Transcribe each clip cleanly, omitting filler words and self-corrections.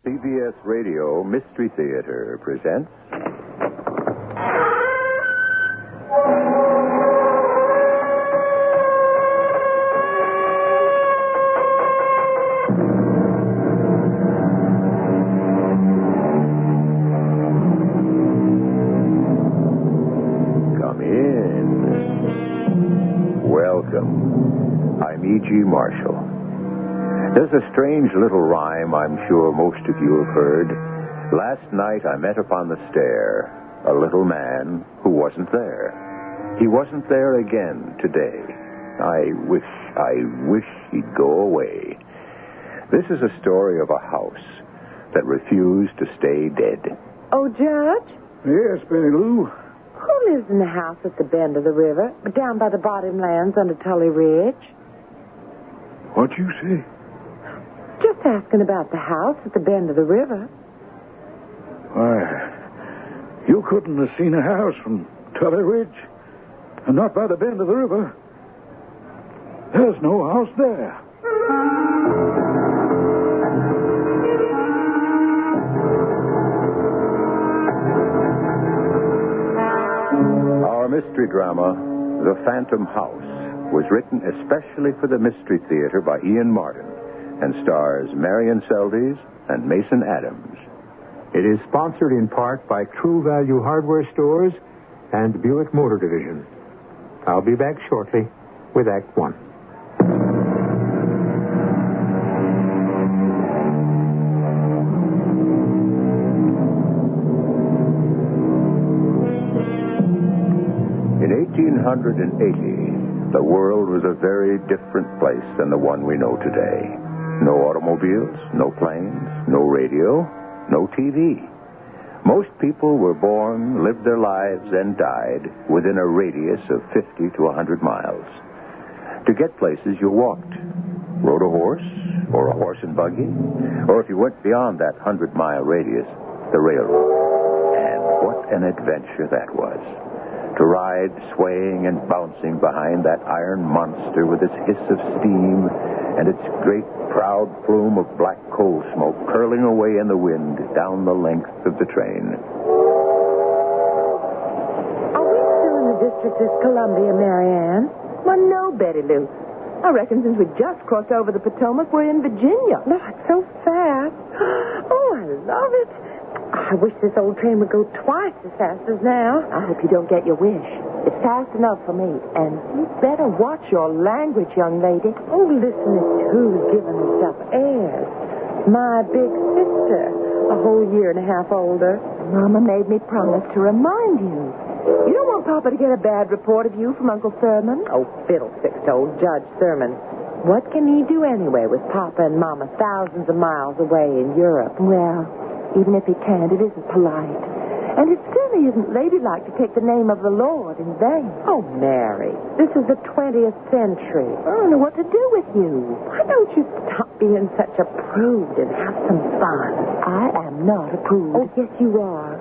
CBS Radio Mystery Theater presents... Come in. Welcome. I'm E.G. Marshall. There's a strange little rhyme I'm sure most of you have heard. Last night I met upon the stair a little man who wasn't there. He wasn't there again today. I wish he'd go away. This is a story of a house that refused to stay dead. Oh, Judge? Yes, Benny Lou. Who lives in the house at the bend of the river, down by the bottomlands under Tully Ridge? What'd you say? Just asking about the house at the bend of the river. Why, you couldn't have seen a house from Tully Ridge, and not by the bend of the river. There's no house there. Our mystery drama, The Phantom House, was written especially for the Mystery Theater by Ian Martin and stars Marion Seldes and Mason Adams. It is sponsored in part by True Value Hardware Stores and Buick Motor Division. I'll be back shortly with Act One. In 1880, the world was a very different place than the one we know today. No automobiles, no planes, no radio, no TV. Most people were born, lived their lives, and died within a radius of 50 to 100 miles. To get places, you walked, rode a horse, or a horse and buggy, or if you went beyond that 100-mile radius, the railroad. And what an adventure that was. To ride, swaying and bouncing behind that iron monster with its hiss of steam and its great proud plume of black coal smoke curling away in the wind down the length of the train. Are we still in the District of Columbia, Marianne? Well, no, Betty Lou. I reckon since we just crossed over the Potomac, we're in Virginia. No, it's so fast. Oh, I love it. I wish this old train would go twice as fast as now. I hope you don't get your wish. It's fast enough for me. And you better watch your language, young lady. Oh, listen to who's giving herself airs. My big sister, a whole year and a half older. Mama made me promise to remind you. You don't want Papa to get a bad report of you from Uncle Thurman? Oh, fiddlesticks to old Judge Thurman. What can he do anyway with Papa and Mama thousands of miles away in Europe? Well, even if he can't, it isn't polite. And it certainly isn't ladylike to take the name of the Lord in vain. Oh, Mary, this is the 20th century. I don't know what to do with you. Why don't you stop being such a prude and have some fun? I am not a prude. Oh, yes, you are.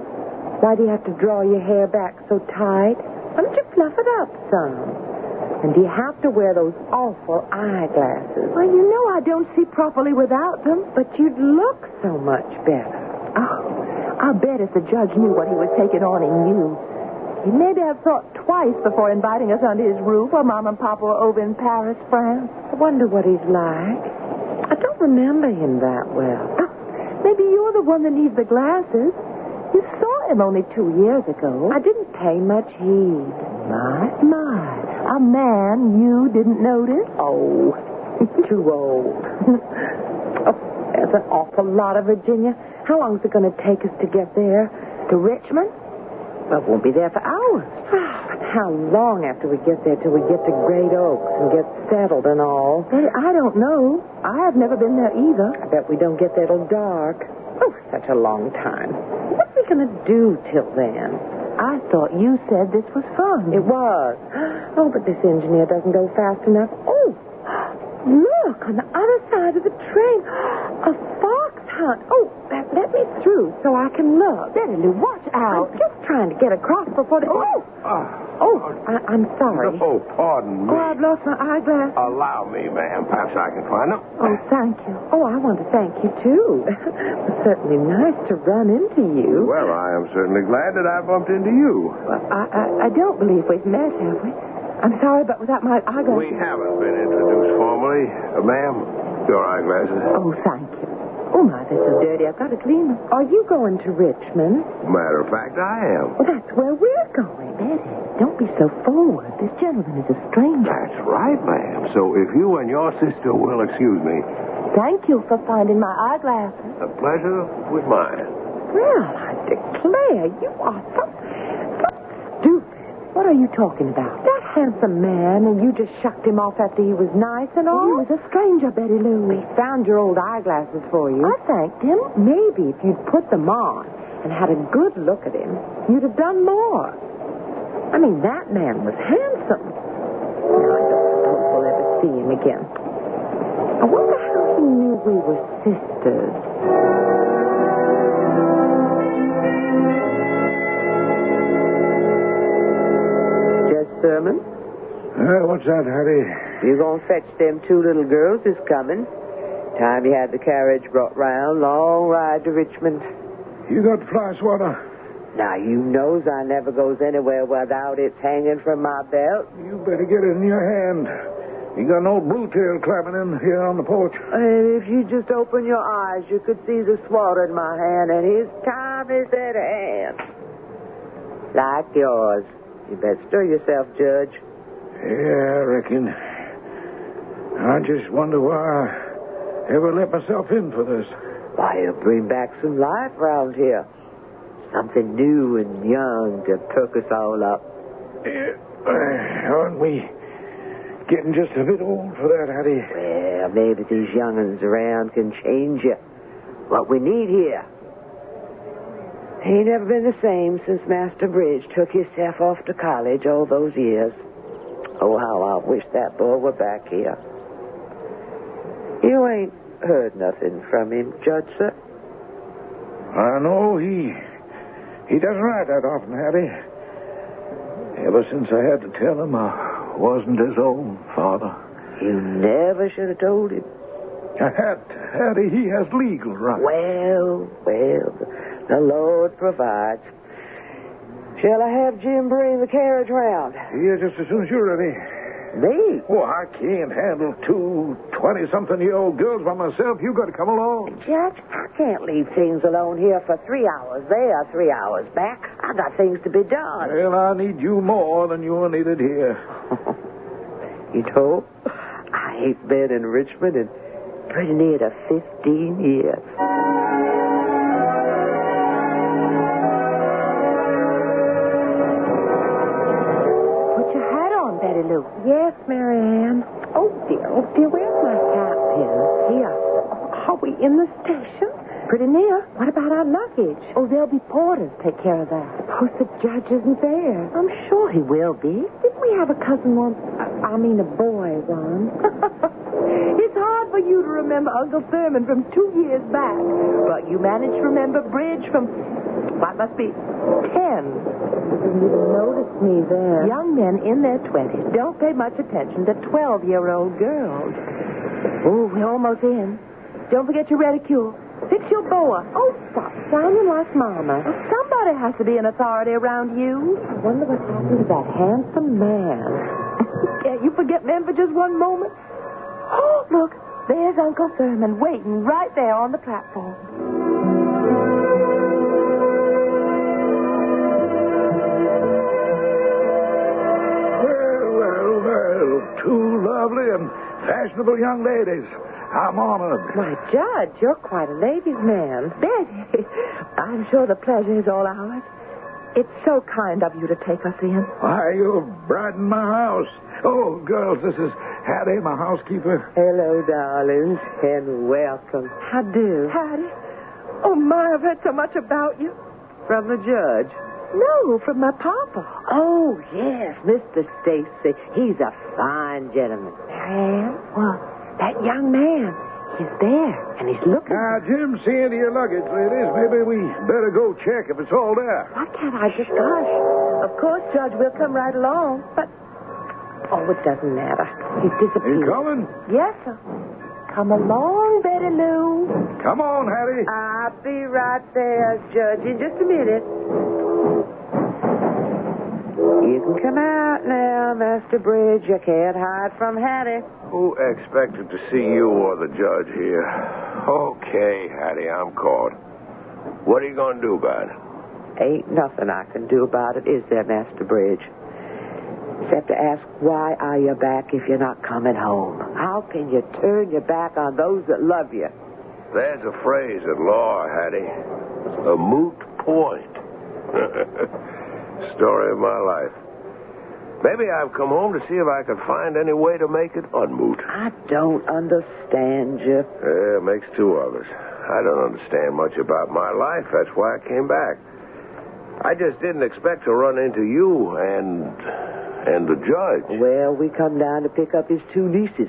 Why do you have to draw your hair back so tight? Why don't you fluff it up some? And do you have to wear those awful eyeglasses? Well, you know I don't see properly without them. But you'd look so much better. Oh, I'll bet if the judge knew what he was taking on in you, he'd maybe have thought twice before inviting us under his roof while Mom and Papa were over in Paris, France. I wonder what he's like. I don't remember him that well. Oh, maybe you're the one that needs the glasses. You saw him only 2 years ago. I didn't pay much heed. My. A man you didn't notice? Oh, too old. Oh, there's an awful lot of Virginia. How long is it going to take us to get there? To Richmond? Well, it won't be there for hours. How long after we get there till we get to Great Oaks and get settled and all? Betty, I don't know. I have never been there either. I bet we don't get there till dark. Oh, such a long time. What are we going to do till then? I thought you said this was fun. It was. Oh, but this engineer doesn't go fast enough. Oh, look, on the other side of the train. A fox hunt. Oh, let me through. through so I can look. Betty Lou, watch out. I'm just trying to get across before the... I'm sorry. Oh, pardon me. Oh, I've lost my eyeglass. Allow me, ma'am. Perhaps I can find them. Oh, thank you. Oh, I want to thank you, too. It's certainly nice to run into you. Well, I am certainly glad that I bumped into you. Well, I don't believe we've met, have we? I'm sorry, but without my eyeglasses... We haven't been introduced formally. Ma'am, your eyeglasses. Oh, thank you. Oh, my, they're so dirty. I've got to clean them. Are you going to Richmond? Matter of fact, I am. Well, that's where we're going. Betty, don't be so forward. This gentleman is a stranger. That's right, ma'am. So if you and your sister will excuse me. Thank you for finding my eyeglasses. A pleasure with mine. Well, I declare, you are so stupid. What are you talking about? That handsome man, and you just shucked him off after he was nice and all? He was a stranger, Betty Lou. He found your old eyeglasses for you. I thanked him. Maybe if you'd put them on and had a good look at him, you'd have done more. I mean, that man was handsome. Now, I don't suppose we'll ever see him again. I wonder how he knew we were sisters. Sermon? What's that, Hattie? You gonna fetch them two little girls is coming. Time you had the carriage brought round. Long ride to Richmond. You got fly swatter? Now, you knows I never goes anywhere without it's hanging from my belt. You better get it in your hand. You got an old blue tail climbing in here on the porch. And if you just open your eyes, you could see the swatter in my hand, and his time is at hand. Like yours. You better stir yourself, Judge. Yeah, I reckon. I just wonder why I ever let myself in for this. Why, you'll bring back some life around here. Something new and young to perk us all up. Aren't we getting just a bit old for that, Hattie? Well, maybe these young'uns around can change you. What we need here. Ain't never been the same since Master Bridge took himself off to college all those years. Oh, how I wish that boy were back here. You ain't heard nothing from him, Judge, sir? I know he doesn't write that often, Hattie. Ever since I had to tell him I wasn't his own father. You never should have told him. Hattie, he has legal rights. Well, the Lord provides. Shall I have Jim bring the carriage round? Yeah, just as soon as you're ready. Me? Oh, I can't handle two 20-something-year-old girls by myself. You got to come along. Judge, I can't leave things alone here for 3 hours there, 3 hours back. I got things to be done. Well, I need you more than you are needed here. You know, I ain't been in Richmond in pretty near to 15 years. Betty Lou. Yes, Mary Ann. Oh, dear, where's my hat pin? Here. Are we in the station? Pretty near. What about our luggage? Oh, there'll be porters take care of that. Suppose the judge isn't there. I'm sure he will be. Didn't we have a cousin once? I mean, a boy once. It's hard for you to remember Uncle Thurman from 2 years back, but you managed to remember Bridge from, what must be, 10. Didn't even notice me then. Young men in their 20s don't pay much attention to 12-year-old girls. Oh, we're almost in. Don't forget your reticule. Fix your boa. Oh, stop sounding like Mama. Well, somebody has to be an authority around you. I wonder what happened to that handsome man. Can't you forget men for just one moment? Oh, look, there's Uncle Thurman waiting right there on the platform. Well, two lovely and fashionable young ladies. I'm honored. My Judge, you're quite a ladies' man. Betty, I'm sure the pleasure is all ours. It's so kind of you to take us in. Why, you've brightened my house. Oh, girls, this is Hattie, my housekeeper. Hello, darlings, and welcome. How do? Hattie? Oh, my, I've heard so much about you. From the judge? No, from my papa. Oh, yes, Mr. Stacy. He's a fine gentleman. Marianne? Well, that young man, He's there, and he's looking. Now, Jim, see into your luggage, ladies. Maybe we better go check if it's all there. Why can't I just... Gosh, of course, Judge, we'll come right along. But, Oh, it doesn't matter. He's You disappeared. coming? yes, sir. Come along, Betty Lou. Come on, Hattie. I'll be right there, Judge, in just a minute. You can come out now, Master Bridge. You can't hide from Hattie. Who expected to see you or the judge here? Okay, Hattie, I'm caught. What are you going to do about it? Ain't nothing I can do about it, is there, Master Bridge? Except to ask, why are you back if you're not coming home? How can you turn your back on those that love you? There's a phrase in law, Hattie. A moot point. Story of my life. Maybe I've come home to see if I could find any way to make it unmoot. I don't understand you. Yeah, makes two of us. I don't understand much about my life. That's why I came back. I just didn't expect to run into you and the judge. Well, we come down to pick up his two nieces.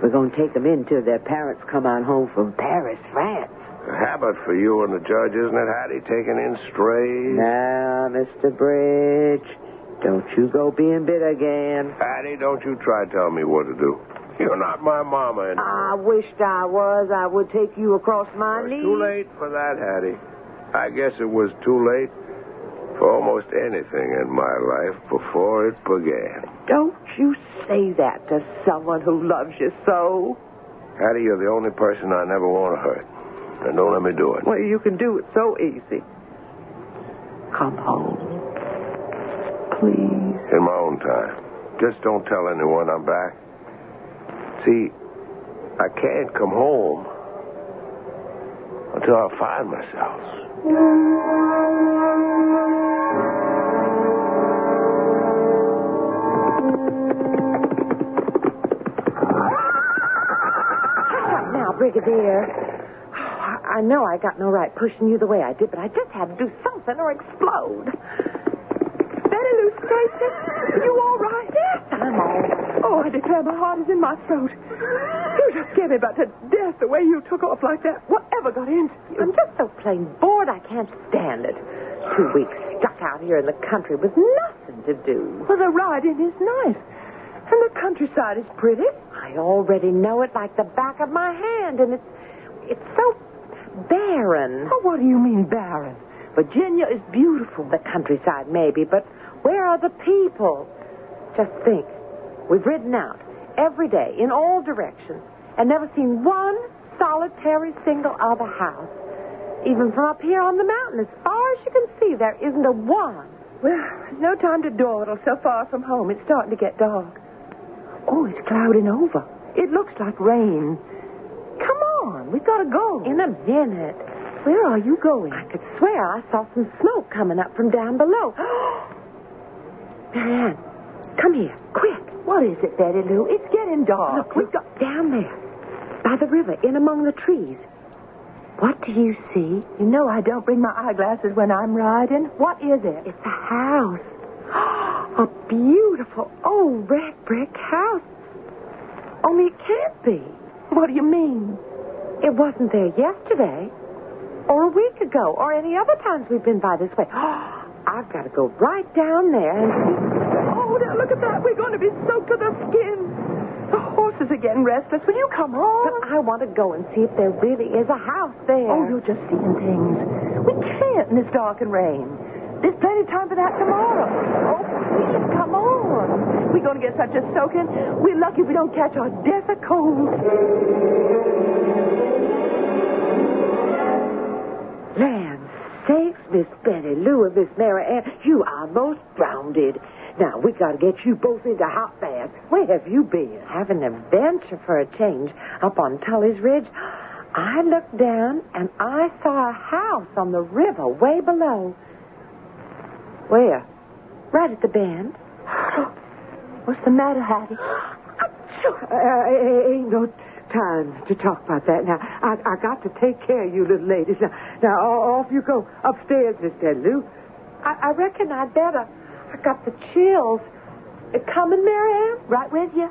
We're going to take them in till their parents come on home from Paris, France. A habit for you and the judge, isn't it, Hattie, taking in strays? Now, Mr. Bridge, don't you go being bitter again. Hattie, don't you try telling me what to do. You're not my mama anymore. I wished I was. I would take you across my It's knees. too late for that, Hattie. I guess it was too late for almost anything in my life before it began. Don't you say that to someone who loves you so. Hattie, you're the only person I never want to hurt. And don't let me do it. Well, you can do it so easy. Come home. Please. In my own time. Just don't tell anyone I'm back. See, I can't come home until I find myself. Hush up now, Brigadier. I know I got no right pushing you the way I did, but I just had to do something or explode. Betty Lou Stacy, you all right? Yes, I'm all right. Oh, I declare my heart is in my throat. You just scared me about to death the way you took off like that. Whatever got into you? I'm just so plain bored I can't stand it. 2 weeks stuck out here in the country with nothing to do. Well, the riding is nice. And the countryside is pretty. I already know it like the back of my hand, and it's so barren. Oh, what do you mean, barren? Virginia is beautiful. The countryside, maybe, but where are the people? Just think. We've ridden out every day in all directions and never seen one solitary single other house. Even from up here on the mountain, as far as you can see, there isn't a one. Well, there's no time to dawdle so far from home. It's starting to get dark. Oh, it's clouding over. It looks like rain. Come on, we've got to go. In a minute. Where are you going? I could swear I saw some smoke coming up from down below. Marianne, come here, quick. What is it, Betty Lou? It's getting dark. Look, we've got down there, by the river, in among the trees. What do you see? You know I don't bring my eyeglasses when I'm riding. What is it? It's a house. A beautiful old red brick house. Only it can't be. What do you mean? It wasn't there yesterday, or a week ago, or any other times we've been by this way. I've got to go right down there and see. Oh, now look at that. We're going to be soaked to the skin. The horses are getting restless. Will you come on? But I want to go and see if there really is a house there. Oh, you're just seeing things. We can't in this dark and rain. There's plenty of time for that tomorrow. Oh, please, come on. We're going to get such a soaking. We're lucky we don't catch our death of cold. Land sakes, Miss Betty Lou and Miss Mary Ann, you are most grounded. Now, we got to get you both into hot baths. Where have you been? Having an adventure for a change up on Tully's Ridge. I looked down and I saw a house on the river way below. Where? Right at the bend. What's the matter, Hattie? Ain't no time to talk about that. Now, I got to take care of you little ladies. Now, off you go upstairs, Miss Betty Lou. I reckon I'd better. I got the chills. Coming, Mary Ann? Right with you.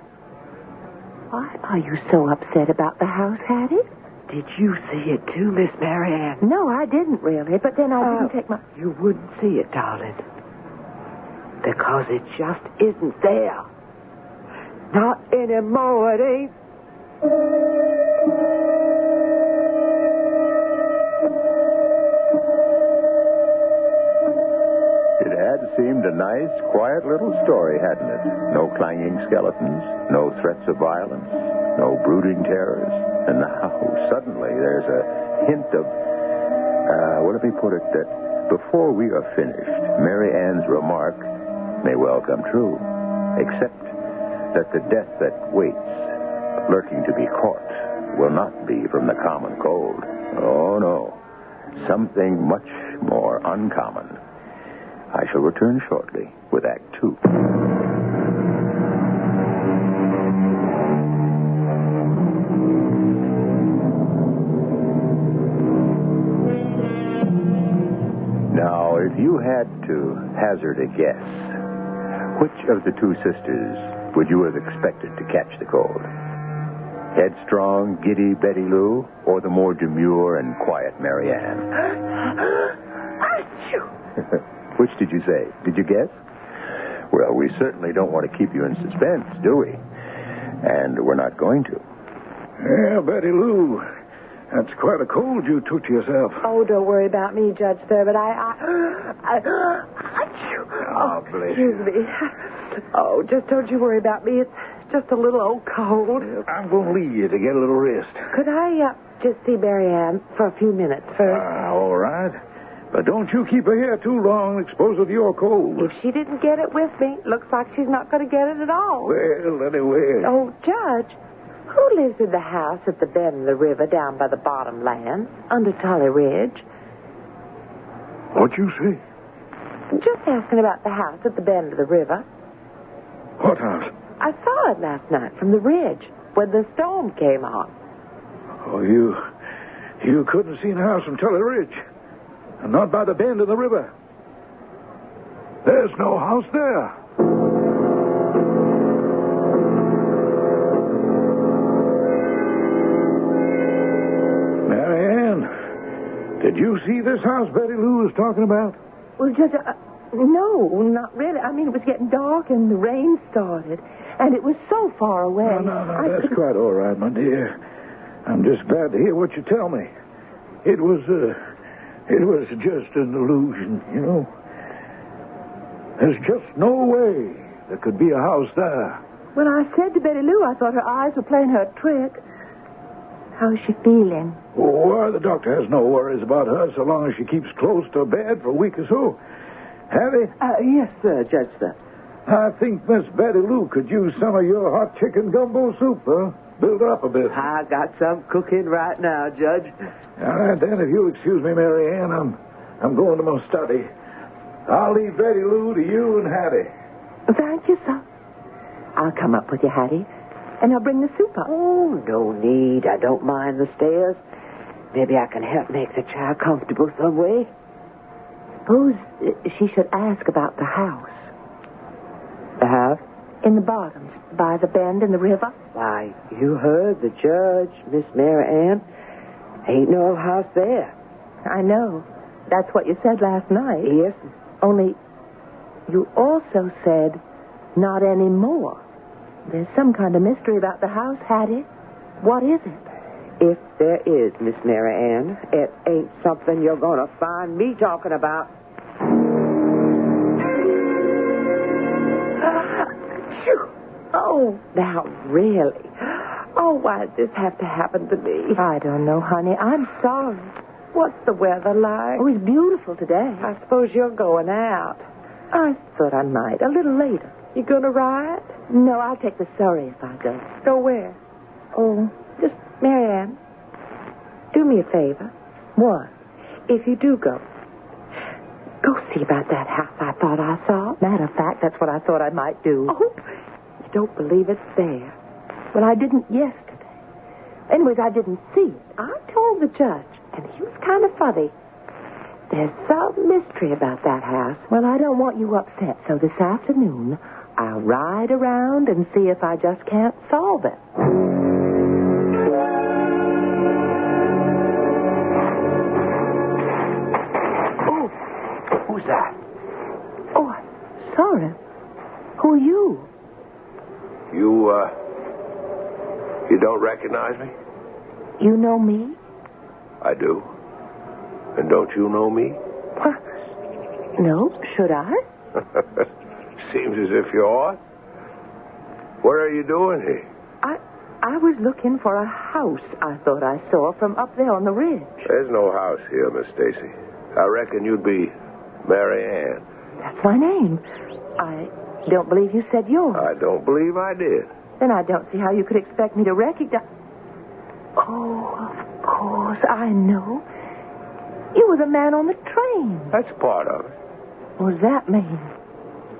Why are you so upset about the house, Hattie? Did you see it too, Miss Marianne? No, I didn't really, but then I didn't take my... You wouldn't see it, darling. Because it just isn't there. Not anymore, it ain't. It had seemed a nice, quiet little story, hadn't it? No clanging skeletons, no threats of violence, no brooding terrors. And now, suddenly, there's a hint of, let me put it, that before we are finished, Mary Ann's remark may well come true, except that the death that waits, lurking to be caught, will not be from the common cold. Oh, no. Something much more uncommon. I shall return shortly with Act 2. Now, if you had to hazard a guess, which of the two sisters would you have expected to catch the cold? Headstrong, giddy Betty Lou, or the more demure and quiet Mary Ann? Which did you say? Did you guess? Well, we certainly don't want to keep you in suspense, do we? And we're not going to. Yeah, Betty Lou, that's quite a cold you took to yourself. Oh, don't worry about me, Judge Thurber. Oh, bless excuse you. me. Oh, just don't you worry about me. It's just a little old cold. I'm going to leave you to get a little rest. Could I just see Mary Ann for a few minutes first? All right. But don't you keep her here too long, expose her to your cold. If she didn't get it with me, looks like she's not going to get it at all. Well, anyway. Oh, Judge, who lives in the house at the bend of the river down by the bottom lands, under Tully Ridge? What you say? Just asking about the house at the bend of the river. What house? I saw it last night from the ridge when the storm came on. Oh, you couldn't have seen a house from Tully Ridge. And not by the bend of the river. There's no house there. Mary Ann, did you see this house Betty Lou was talking about? Well, Judge, no, not really. I mean, it was getting dark and the rain started. And it was so far away. No, that's quite all right, my dear. I'm just glad to hear what you tell me. It was just an illusion, you know. There's just no way there could be a house there. Well, I said to Betty Lou, I thought her eyes were playing her a trick. How's she feeling? Oh, the doctor has no worries about her so long as she keeps close to her bed for a week or so. Have he? Yes, Judge, sir. I think Miss Betty Lou could use some of your hot chicken gumbo soup, huh? Build her up a bit. I got some cooking right now, Judge. All right, then, if you'll excuse me, Mary Ann, I'm going to my study. I'll leave Betty Lou to you and Hattie. Thank you, sir. I'll come up with you, Hattie, and I'll bring the soup up. Oh, no need. I don't mind the stairs. Maybe I can help make the child comfortable some way. Suppose she should ask about the house. The house? In the bottoms, by the bend in the river. Why, you heard the judge, Miss Mary Ann. Ain't no house there. I know. That's what you said last night. Yes. Only, you also said, not anymore. There's some kind of mystery about the house, Hattie. What is it? If there is, Miss Mary Ann, it ain't something you're going to find me talking about. Oh, now, really? Oh, why did this have to happen to me? I don't know, honey. I'm sorry. What's the weather like? Oh, it's beautiful today. I suppose you're going out. I thought I might. A little later. You going to ride? No, I'll take the Surrey if I go. Go where? Oh, just, Mary Ann, do me a favor. What? If you do go see about that house I thought I saw. Matter of fact, that's what I thought I might do. Oh, you don't believe it's there. Well, I didn't yesterday. Anyways, I didn't see it. I told the judge, and he was kind of funny. There's some mystery about that house. Well, I don't want you upset, so this afternoon, I'll ride around and see if I just can't solve it. Oh, who's that? Oh, I'm sorry. Who are you? You don't recognize me? You know me? I do. And don't you know me? No, should I? Seems as if you ought. What are you doing here? I was looking for a house I thought I saw from up there on the ridge. There's no house here, Miss Stacy. I reckon you'd be Mary Ann. That's my name. I don't believe you said yours. I don't believe I did. Then I don't see how you could expect me to recognize... Oh, of course, I know. You were the man on the train. That's part of it. What does that mean?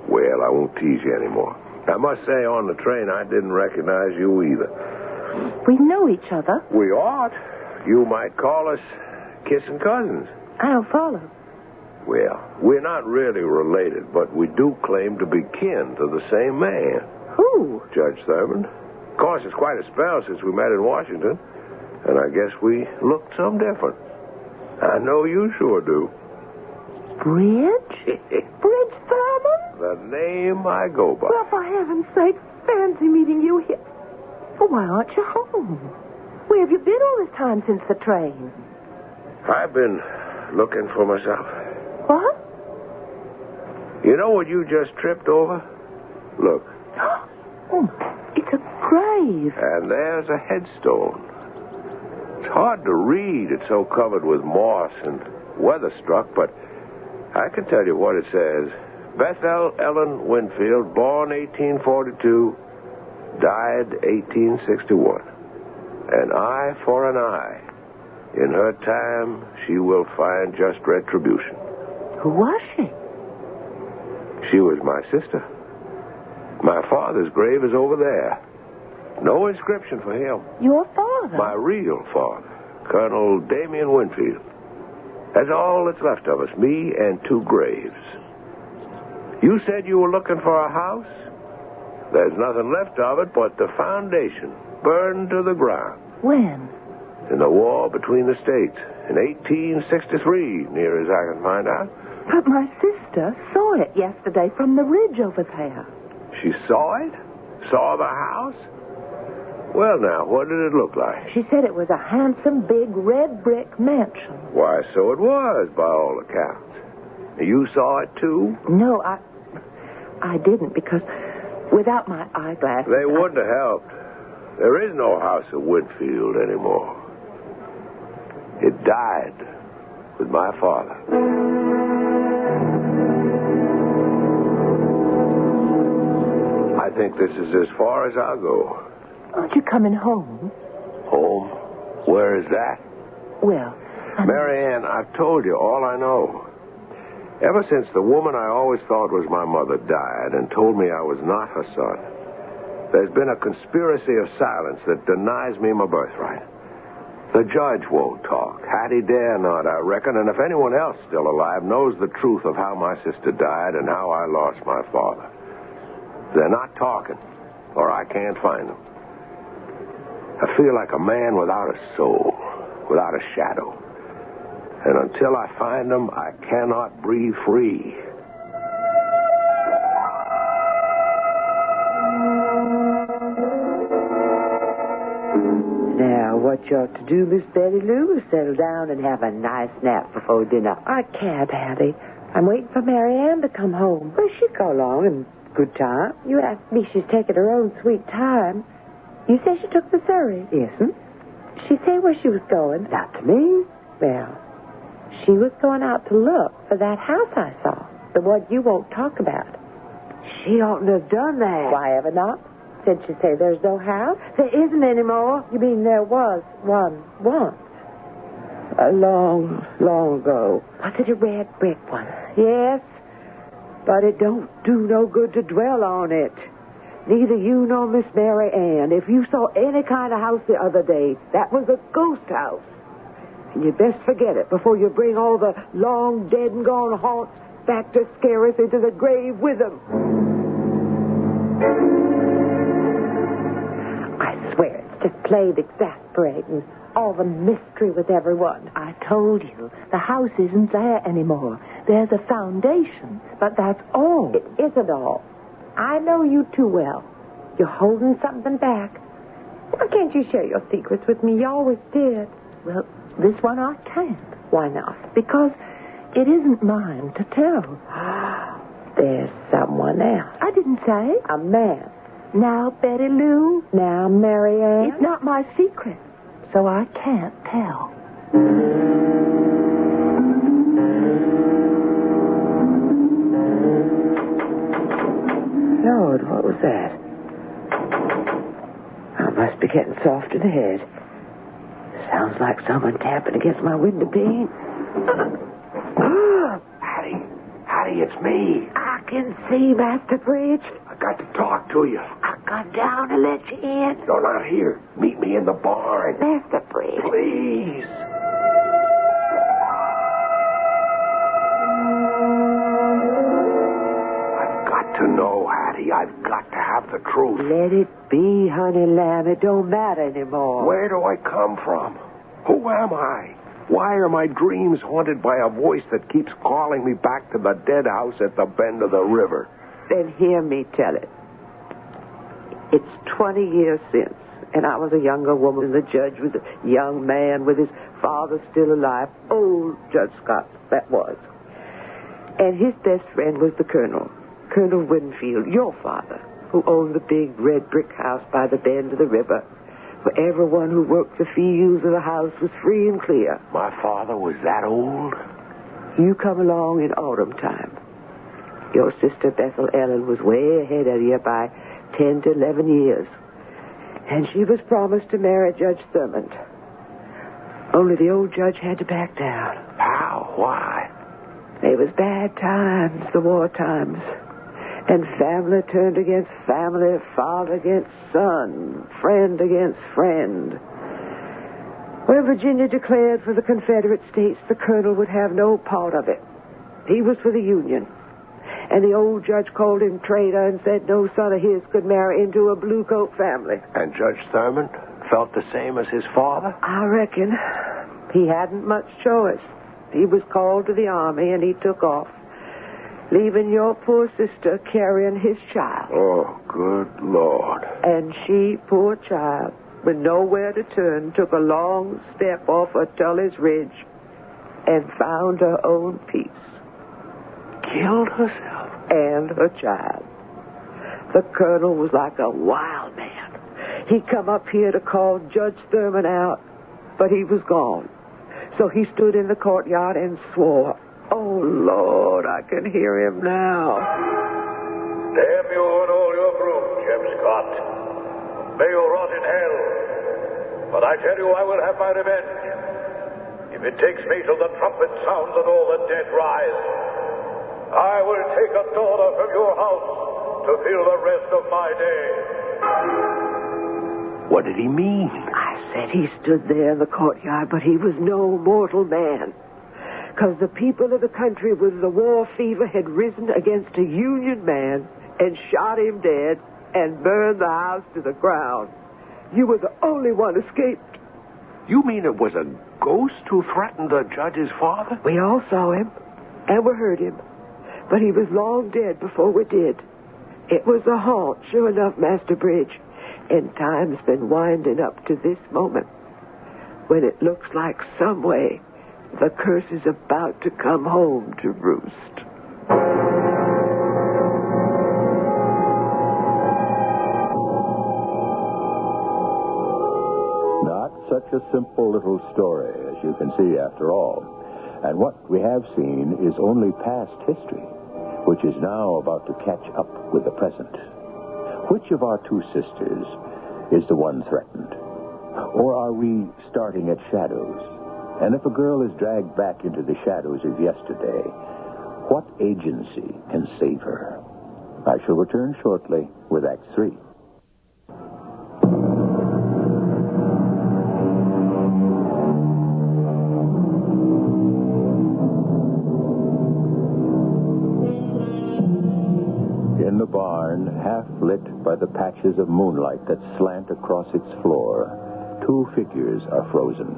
Well, I won't tease you anymore. I must say, on the train, I didn't recognize you either. We know each other. We ought. You might call us kissing cousins. I don't follow. Well, we're not really related, but we do claim to be kin to the same man. Who? Judge Thurman. Of course, it's quite a spell since we met in Washington, and I guess we looked some different. I know you sure do. Bridge? Bridge Thurman? The name I go by. Well, for heaven's sake, fancy meeting you here. Well, why aren't you home? Where have you been all this time since the train? I've been looking for myself. What? You know what you just tripped over? Look. Oh, it's a grave. And there's a headstone. It's hard to read. It's so covered with moss and weather-struck, but I can tell you what it says. Bethel Ellen Winfield, born 1842, died 1861. An eye for an eye. In her time, she will find just retribution. Who was she? She was my sister. My father's grave is over there. No inscription for him. Your father? My real father, Colonel Damien Winfield. That's all that's left of us, me and two graves. You said you were looking for a house? There's nothing left of it but the foundation, burned to the ground. When? In the war between the states, in 1863, near as I can find out. But my sister saw it yesterday from the ridge over there. She saw it? Saw the house? Well, now, what did it look like? She said it was a handsome, big, red brick mansion. Why, so it was, by all accounts. You saw it, too? No, I didn't, because without my eyeglasses... They wouldn't have helped. There is no house at Winfield anymore. It died with my father. I think this is as far as I'll go. Aren't you coming home? Home? Where is that? Well, Mary Ann, I've told you all I know. Ever since the woman I always thought was my mother died and told me I was not her son, there's been a conspiracy of silence that denies me my birthright. The judge won't talk. Hattie dare not, I reckon, and if anyone else still alive knows the truth of how my sister died and how I lost my father, they're not talking, or I can't find them. I feel like a man without a soul, without a shadow. And until I find them, I cannot breathe free. Now, what you ought to do, Miss Betty Lou, is settle down and have a nice nap before dinner. I can't, Hattie. I'm waiting for Mary Ann to come home. Well, she'll go along in good time. You asked me she's taking her own sweet time. You say she took the Surrey. Yes'm. She say where she was going? Not to me. Well, she was going out to look for that house I saw, the one you won't talk about. She oughtn't to have done that. Why ever not? Didn't you say there's no house? There isn't any more. You mean there was one once? A long, long ago. Was it a red brick one? Yes, but it don't do no good to dwell on it. Neither you nor Miss Mary Ann. If you saw any kind of house the other day, that was a ghost house. And you'd best forget it before you bring all the long dead and gone haunts back to scare us into the grave with them. I swear it's just plain exasperating. All the mystery with everyone. I told you, the house isn't there anymore. There's a foundation, but that's all. It isn't all. I know you too well. You're holding something back. Why can't you share your secrets with me? You always did. Well, this one I can't. Why not? Because it isn't mine to tell. There's someone else. I didn't say. A man. Now, Betty Lou. Now, Mary Ann. It's not my secret, so I can't tell. Lord, what was that? I must be getting soft in the head. Sounds like someone tapping against my window pane. Hattie, it's me. I can see, Master Bridge. I got to talk to you. I'll come down and let you in. No, not here. Meet me in the barn. Master Bridge. Please. I've got to know, Hattie. I've got to have the truth. Let it be, honey lamb. It don't matter anymore. Where do I come from? Who am I? Why are my dreams haunted by a voice that keeps calling me back to the dead house at the bend of the river? Then hear me tell it. It's 20 years since, and I was a younger woman, and the judge was a young man with his father still alive. Old Judge Scott, that was. And his best friend was the Colonel, Colonel Winfield, your father, who owned the big red brick house by the bend of the river, where everyone who worked the fields of the house was free and clear. My father was that old? You come along in autumn time. Your sister Bethel Ellen was way ahead of you by 10 to 11 years. And she was promised to marry Judge Thurmond. Only the old judge had to back down. How? Why? They was bad times, the war times. And family turned against family, father against son, friend against friend. When Virginia declared for the Confederate States, the colonel would have no part of it. He was for the Union. And the old judge called him traitor and said no son of his could marry into a blue coat family. And Judge Thurmond felt the same as his father? I reckon. He hadn't much choice. He was called to the army and he took off, leaving your poor sister carrying his child. Oh, good Lord. And she, poor child, with nowhere to turn, took a long step off a Tully's Ridge and found her own peace. Killed herself? And her child. The colonel was like a wild man. He come up here to call Judge Thurmond out, but he was gone. So he stood in the courtyard and swore. Oh, Lord, I can hear him now. Damn you and all your brood, Jim Scott. May you rot in hell. But I tell you, I will have my revenge. If it takes me till the trumpet sounds and all the dead rise, I will take a daughter from your house to fill the rest of my day. What did he mean? I said he stood there in the courtyard, but he was no mortal man. Because the people of the country with the war fever had risen against a Union man and shot him dead and burned the house to the ground. You were the only one escaped. You mean it was a ghost who threatened the judge's father? We all saw him, and we heard him. But he was long dead before we did. It was a haunt, sure enough, Master Bridge. And time's been winding up to this moment, when it looks like some way the curse is about to come home to roost. Not such a simple little story, as you can see, after all. And what we have seen is only past history, which is now about to catch up with the present. Which of our two sisters is the one threatened? Or are we starting at shadows? And if a girl is dragged back into the shadows of yesterday, what agency can save her? I shall return shortly with Act 3. In the barn, half lit by the patches of moonlight that slant across its floor, two figures are frozen.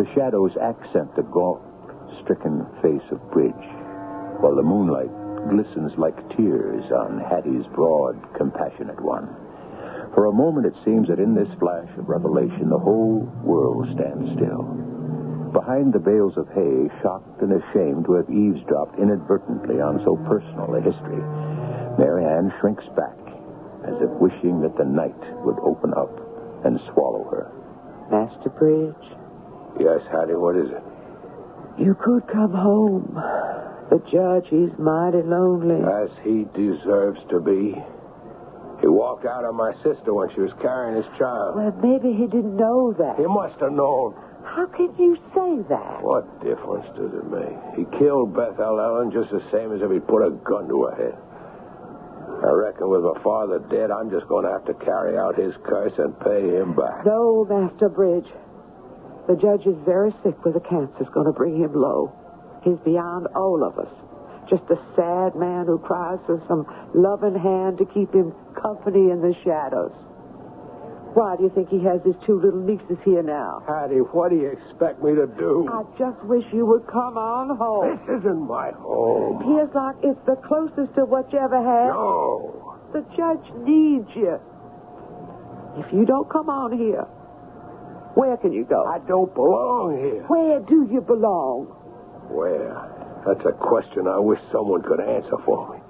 The shadows accent the gaunt, stricken face of Bridge, while the moonlight glistens like tears on Hattie's broad, compassionate one. For a moment it seems that in this flash of revelation the whole world stands still. Behind the bales of hay, shocked and ashamed to have eavesdropped inadvertently on so personal a history, Mary Ann shrinks back, as if wishing that the night would open up and swallow her. Master Bridge, Yes, Hattie, what is it? you could come home. The judge, he's mighty lonely. As he deserves to be. He walked out on my sister when she was carrying his child. Well, maybe he didn't know that. He must have known. How can you say that? What difference does it make? He killed Bethel Ellen just the same as if he'd put a gun to her head. I reckon with my father dead, I'm just going to have to carry out his curse and pay him back. No, Master Bridge. The judge is very sick with a cancer. It's going to bring him low. He's beyond all of us. Just a sad man who cries for some loving hand to keep him company in the shadows. Why do you think he has his two little nieces here now? Hattie, what do you expect me to do? I just wish you would come on home. This isn't my home. Feels like it's the closest to what you ever had. No. The judge needs you. If you don't come on here, where can you go? I don't belong here. Where do you belong? Where? That's a question I wish someone could answer for me.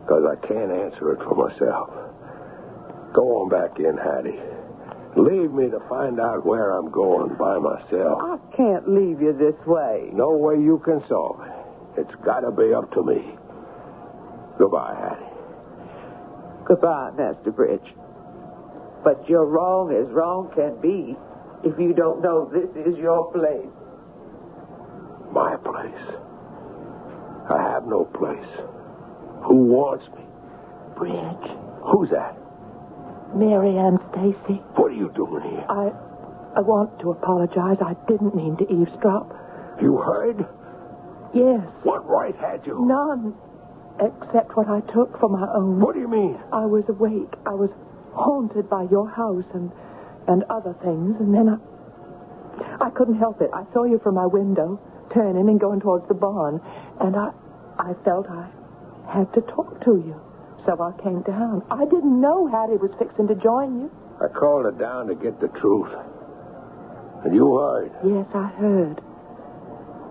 Because I can't answer it for myself. Go on back in, Hattie. Leave me to find out where I'm going by myself. I can't leave you this way. No way you can solve it. It's got to be up to me. Goodbye, Hattie. Goodbye, Master Bridge. But you're wrong as wrong can be if you don't know this is your place. My place? I have no place. Who wants me? Bridge. Who's that? Mary Ann Stacy. What are you doing here? I want to apologize. I didn't mean to eavesdrop. You heard? Yes. What right had you? None. Except what I took for my own. What do you mean? I was awake. I was haunted by your house and other things, and then I couldn't help it. I saw you from my window, turning and going towards the barn, and I felt I had to talk to you. So I came down. I didn't know Hattie was fixing to join you. I called her down to get the truth. And you heard. Yes, I heard.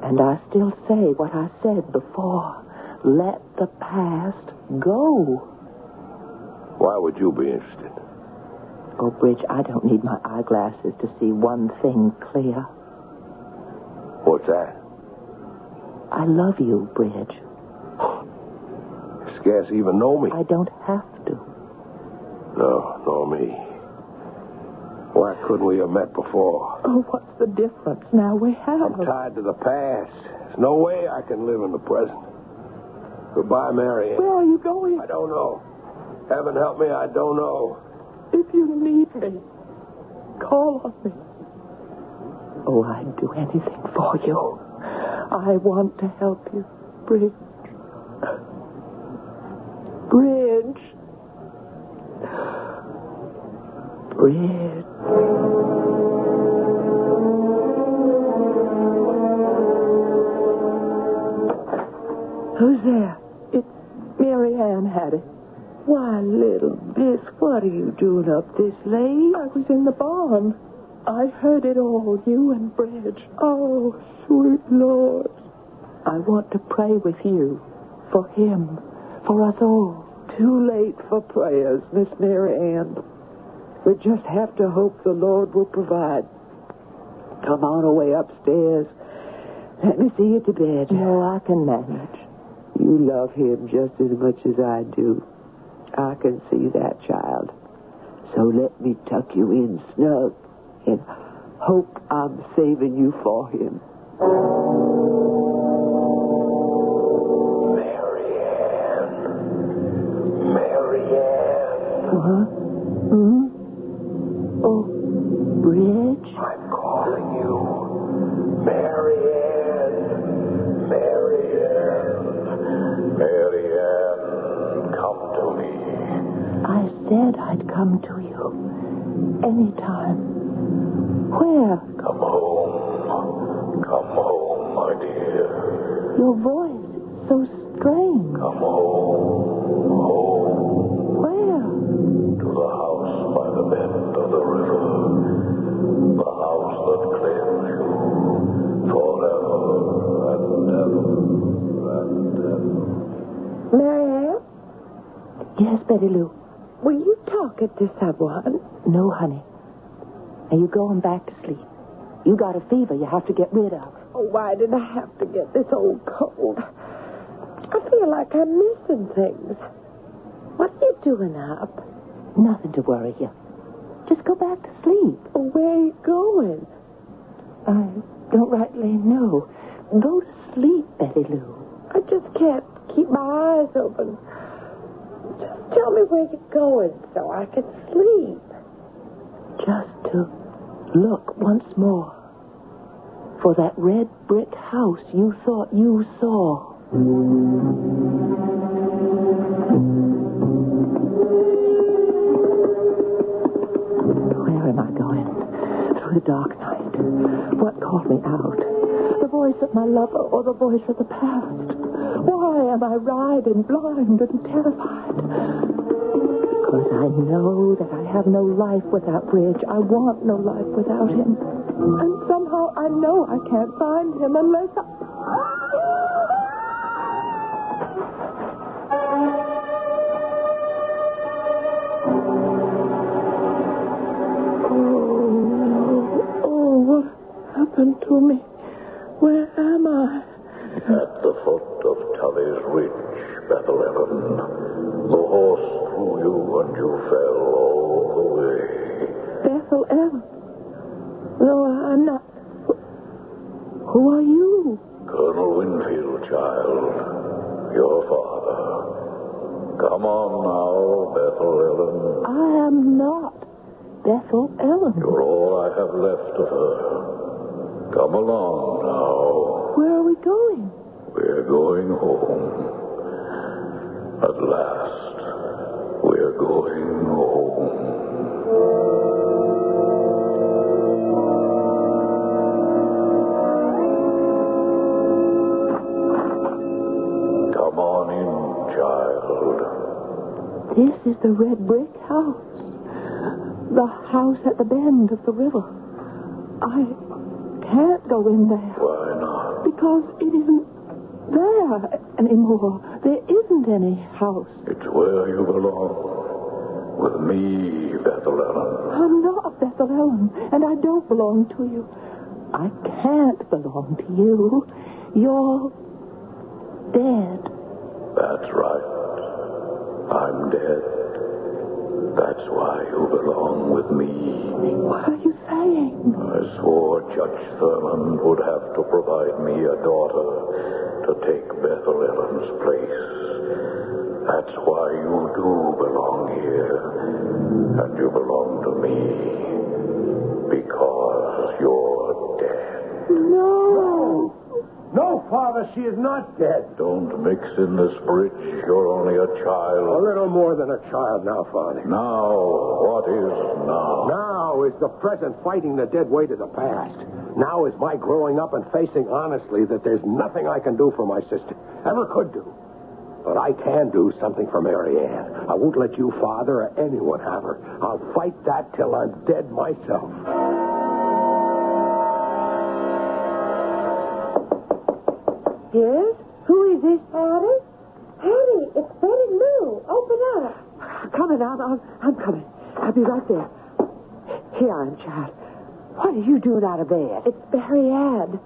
And I still say what I said before. Let the past go. Why would you be interested? Oh, Bridge, I don't need my eyeglasses to see one thing clear. What's that? I love you, Bridge. You scarce even know me. I don't have to. No, nor me. Why couldn't we have met before? Oh, what's the difference? Now we have. I'm tied to the past. There's no way I can live in the present. Goodbye, Mary Ann. Where are you going? I don't know. Heaven help me, I don't know. If you need me, call on me. Oh, I'd do anything for you. I want to help you, Bridge. Bridge. Bridge. Who's there? It's Mary Ann, Hattie. Why, little miss, what are you doing up this late? I was in the barn. I heard it all, you and Bridge. Oh, sweet Lord. I want to pray with you. For him. For us all. Too late for prayers, Miss Mary Ann. We just have to hope the Lord will provide. Come on away upstairs. Let me see you to bed. No, I can manage. You love him just as much as I do. I can see that, child. So let me tuck you in snug and hope I'm saving you for him. Huh? Hmm? Oh, Bridge? I'm calling you. Mary Ann. Mary Ann. Mary Ann, come I'd come to you. Anytime. Where? Come home. Come home, my dear. Your voice is so strange. Come home. Home. Where? To the house by the bend of the river. The house that claims you forever and ever and ever. Marianne? Yes, Betty Lou. Were you talking to someone? No, honey. Now you going back to sleep. You got a fever you have to get rid of. Oh, why did I have to get this old cold? I feel like I'm missing things. What are you doing up? Nothing to worry you. Just go back to sleep. Oh, where are you going? I don't rightly know. Go to sleep, Betty Lou. I just can't keep my eyes open. Just tell me where you're going so I can sleep. Just to look once more for that red brick house you thought you saw. Where am I going? Through the dark night. What called me out? The voice of my lover or the voice of the past? Why am I riding blind and terrified? Because I know that I have no life without Bridge. I want no life without him. And somehow I know I can't find him unless I... Oh, what happened to me? Where am I? At the foot of Tully's Ridge, Bethlehem. The horse threw you and you fell all the way. Bethlehem? No, I'm not. Who are you? Colonel Winfield, child. Your father. Come on now, Bethlehem. I am not Bethel Ellen. You're all I have left of her. Come along now. Where are we going? We're going home. At last, we're going home. Come on in, child. This is the red brick house. The house at the bend of the river. I can't go in there. Why not? Because it isn't there anymore. There isn't any house. It's where you belong. With me, Bethlehem. I'm not Bethel Ellen, and I don't belong to you. I can't belong to you. You're dead. That's right. I'm dead. That's why you belong with me. What are you saying? I swore Judge Thurman would have to provide me a daughter to take Bethlehem's place. That's why you do belong here. And you belong to me. Because you're dead. No. No, Father, she is not dead. Don't mix in this, Bridge. You're only a A child. little more than a child now, Father. Now, what is now? Now is the present fighting the dead weight of the past. Now is my growing up and facing honestly that there's nothing I can do for my sister. Ever could do. But I can do something for Mary Ann. I won't let you, Father, or anyone have her. I'll fight that till I'm dead myself. Yes? Who is this, Hattie? Hattie, it's Betty Lou. Open up. Coming out. I'm coming. I'll be right there. Here I am, child. What are you doing out of bed? It's Mary Ann.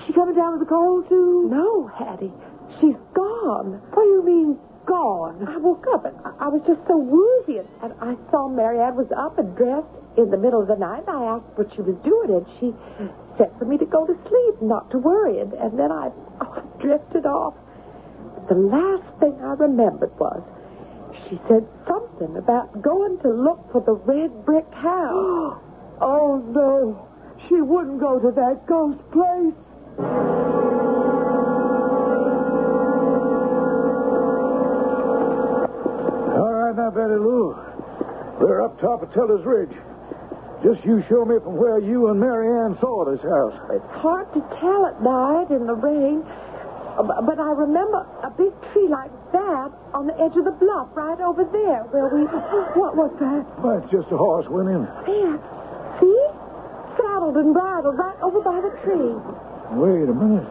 She coming down with a cold, too? No, Hattie. She's gone. What do you mean, gone? I woke up and I was just so woozy, and I saw Mary Ann was up and dressed in the middle of the night. And I asked what she was doing, and she said for me to go to sleep, not to worry. And then I drifted off. The last thing I remembered was she said something about going to look for the red brick house. Oh, no. She wouldn't go to that ghost place. All right now, Betty Lou. top of Teller's Ridge. Just you show me from where you and Mary Ann saw this house. It's hard to tell at night in the rain. But I remember a big tree like that on the edge of the bluff right over there where we... What's that? Well, it's just a horse went in. There. See? Saddled and bridled right over by the tree. Wait a minute.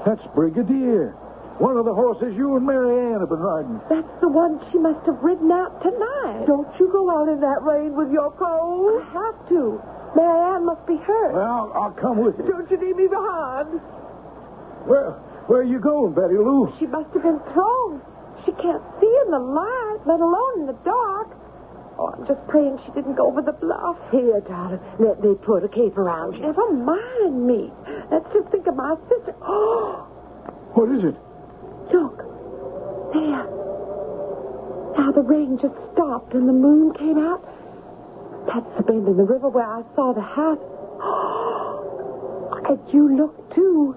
That's Brigadier. One of the horses you and Mary Ann have been riding. That's the one she must have ridden out tonight. Don't you go out in that rain with your cold. I have to. Mary Ann must be hurt. Well, I'll come with you. Don't you leave me behind. Where are you going, Betty Lou? She must have been thrown. She can't see in the light, let alone in the dark. Oh, I'm just praying she didn't go over the bluff. Here, darling, let me put a cape around you. Never mind me. Let's just think of my sister. Oh, What is it? look. There. Now the rain just stopped and the moon came out. That's the bend in the river where I saw the house. And you look, too.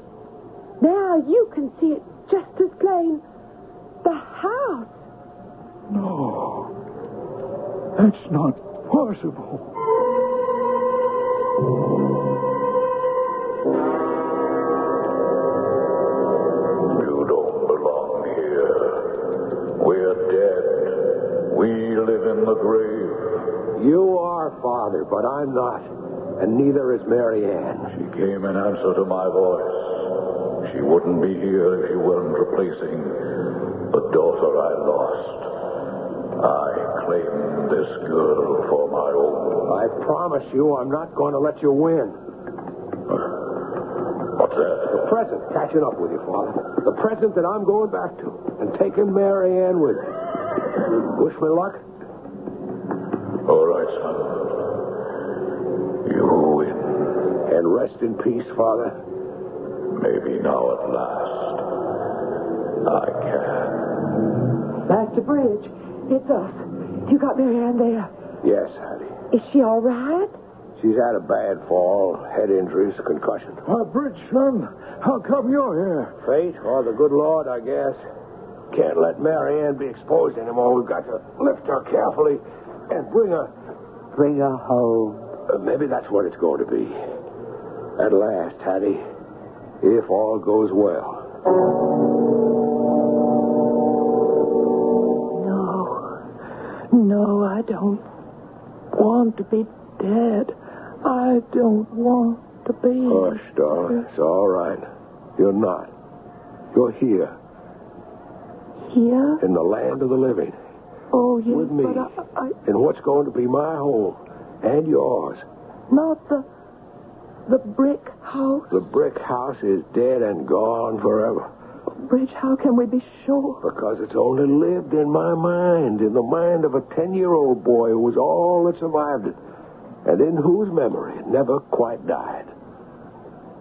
Now you can see it just as plain. The house. No. That's not possible. You don't belong here. We're dead. We live in the grave. You are, Father, but I'm not. And neither is Mary Ann. She came in answer to my voice. She wouldn't be here if you weren't replacing the daughter I lost. I claim this girl for my own. I promise you I'm not going to let you win. What's that? The present catching up with you, Father. The present that I'm going back to and taking Mary Ann with me. Wish me luck? All right, son. You win. And rest in peace, Father. Maybe now at last I can. Master Bridge, it's us. You got Mary Ann there. Yes, Hattie. Is she all right? She's had a bad fall, head injuries, concussion. Bridge, son, how come you're here? Fate, or the good Lord, I guess. Can't let Mary Ann be exposed anymore. We've got to lift her carefully and bring her... Bring her home. Maybe that's what it's going to be. At last, Hattie. If all goes well. No, I don't want to be dead. I don't want to be. Hush, darling. It's all right. You're not. You're here. Here? In the land of the living. Oh, yes, With me. but I... In what's going to be my home. And yours. Not the brick house. The brick house is dead and gone forever. Bridge, how can we be sure? Because it's only lived in my mind, in the mind of a 10-year-old boy who was all that survived it, and in whose memory it never quite died.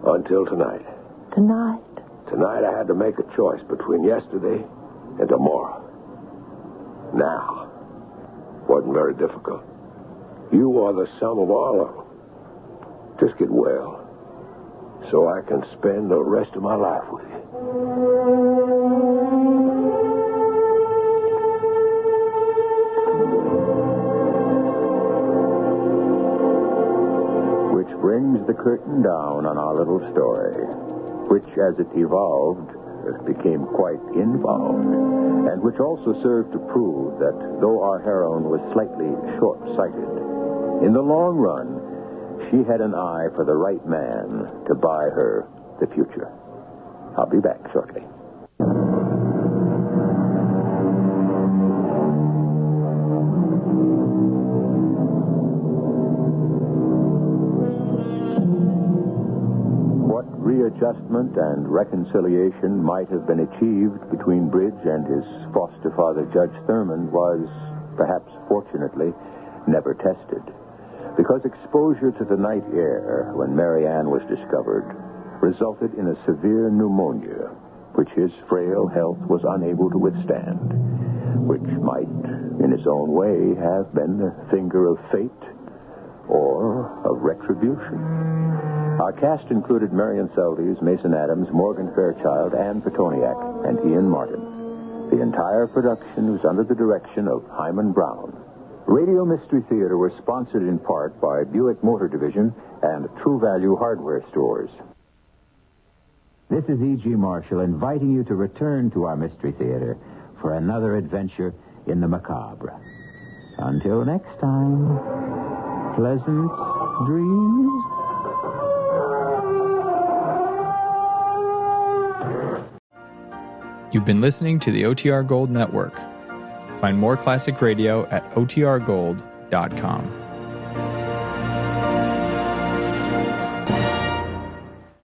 Until tonight. Tonight? Tonight I had to make a choice between yesterday and tomorrow. Now. Wasn't very difficult. You are the sum of all of them. Just get well, so I can spend the rest of my life with you. Which brings the curtain down on our little story, which, as it evolved, became quite involved, and which also served to prove that though our heroine was slightly short-sighted, in the long run, she had an eye for the right man to buy her the future. I'll be back shortly. What readjustment and reconciliation might have been achieved between Bridge and his foster father, Judge Thurman, was, perhaps fortunately, never tested. Because exposure to the night air when Mary Ann was discovered resulted in a severe pneumonia, which his frail health was unable to withstand, which might, in its own way, have been the finger of fate or of retribution. Our cast included Marion Seldes, Mason Adams, Morgan Fairchild, Ann Petoniak, and Ian Martin. The entire production was under the direction of Hyman Brown. Radio Mystery Theater was sponsored in part by Buick Motor Division and True Value Hardware Stores. This is E.G. Marshall inviting you to return to our Mystery Theater for another adventure in the macabre. Until next time, pleasant dreams. You've been listening to the OTR Gold Network. Find more classic radio at otrgold.com.